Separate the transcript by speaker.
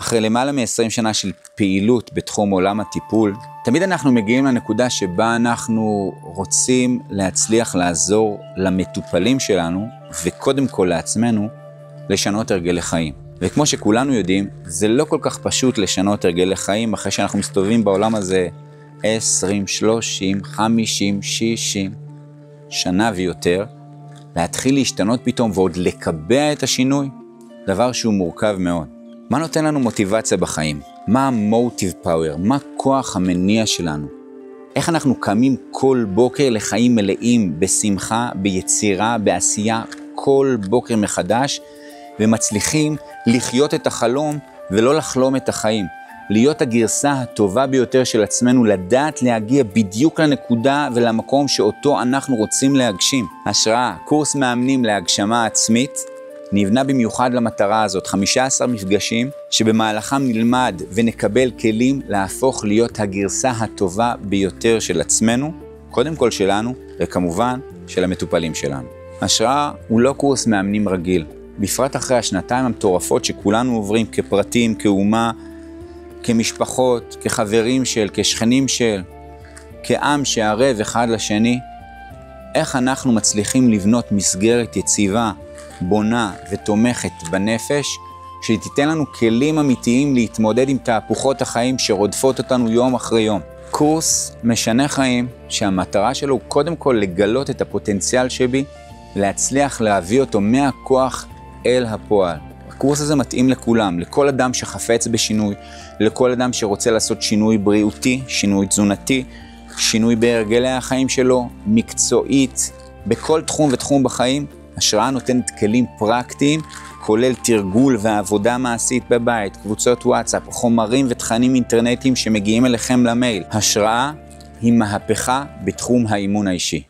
Speaker 1: אחרי למעלה מ-20 שנה של פעילות בתחום עולם הטיפול, תמיד אנחנו מגיעים לנקודה שבה אנחנו רוצים להצליח לעזור למטופלים שלנו, וקודם כל לעצמנו, לשנות הרגלי חיים. וכמו שכולנו יודעים, זה לא כל כך פשוט לשנות הרגלי חיים, אחרי שאנחנו מסתובבים בעולם הזה 20, 30, 50, 60 שנה ויותר, להתחיל להשתנות פתאום ועוד לקבע את השינוי, דבר שהוא מורכב מאוד. מה נותן לנו מוטיבציה בחיים? מה המוטיב פאוור? מה כוח המניע שלנו? איך אנחנו קמים כל בוקר לחיים מלאים בשמחה, ביצירה, בעשייה, כל בוקר מחדש, ומצליחים לחיות את החלום ולא לחלום את החיים. להיות הגרסה הטובה ביותר של עצמנו, לדעת להגיע בדיוק לנקודה ולמקום שאותו אנחנו רוצים להגשים. השראה, קורס מאמנים להגשמה עצמית, נבנה במיוחד למטרה הזאת, 15 מפגשים שבמהלכם נלמד ונקבל כלים להפוך להיות הגרסה הטובה ביותר של עצמנו, קודם כל שלנו וכמובן של המטופלים שלנו. השראה הוא לא קורס מאמנים רגיל, בפרט אחרי השנתיים המטורפות שכולנו עוברים כפרטים, כאומה, כמשפחות, כחברים של, כשכנים של, כעם שערב אחד לשני. איך אנחנו מצליחים לבנות מסגרת יציבה, בונה ותומכת בנפש, שתיתן לנו כלים אמיתיים להתמודד עם תהפוכות החיים שרודפות אותנו יום אחרי יום. קורס משנה חיים שהמטרה שלו הוא קודם כל לגלות את הפוטנציאל שבי, להצליח להביא אותו מהכוח אל הפועל. הקורס הזה מתאים לכולם, לכל אדם שחפץ בשינוי, לכל אדם שרוצה לעשות שינוי בריאותי, שינוי תזונתי, שינוי בהרגלי החיים שלו, מקצועית, בכל תחום ותחום בחיים. השראה נותנת כלים פרקטיים, כולל תרגול ועבודה מעשית בבית, קבוצות וואטסאפ, חומרים ותכנים אינטרנטיים שמגיעים אליכם למייל. השראה היא מהפכה בתחום האימון האישי.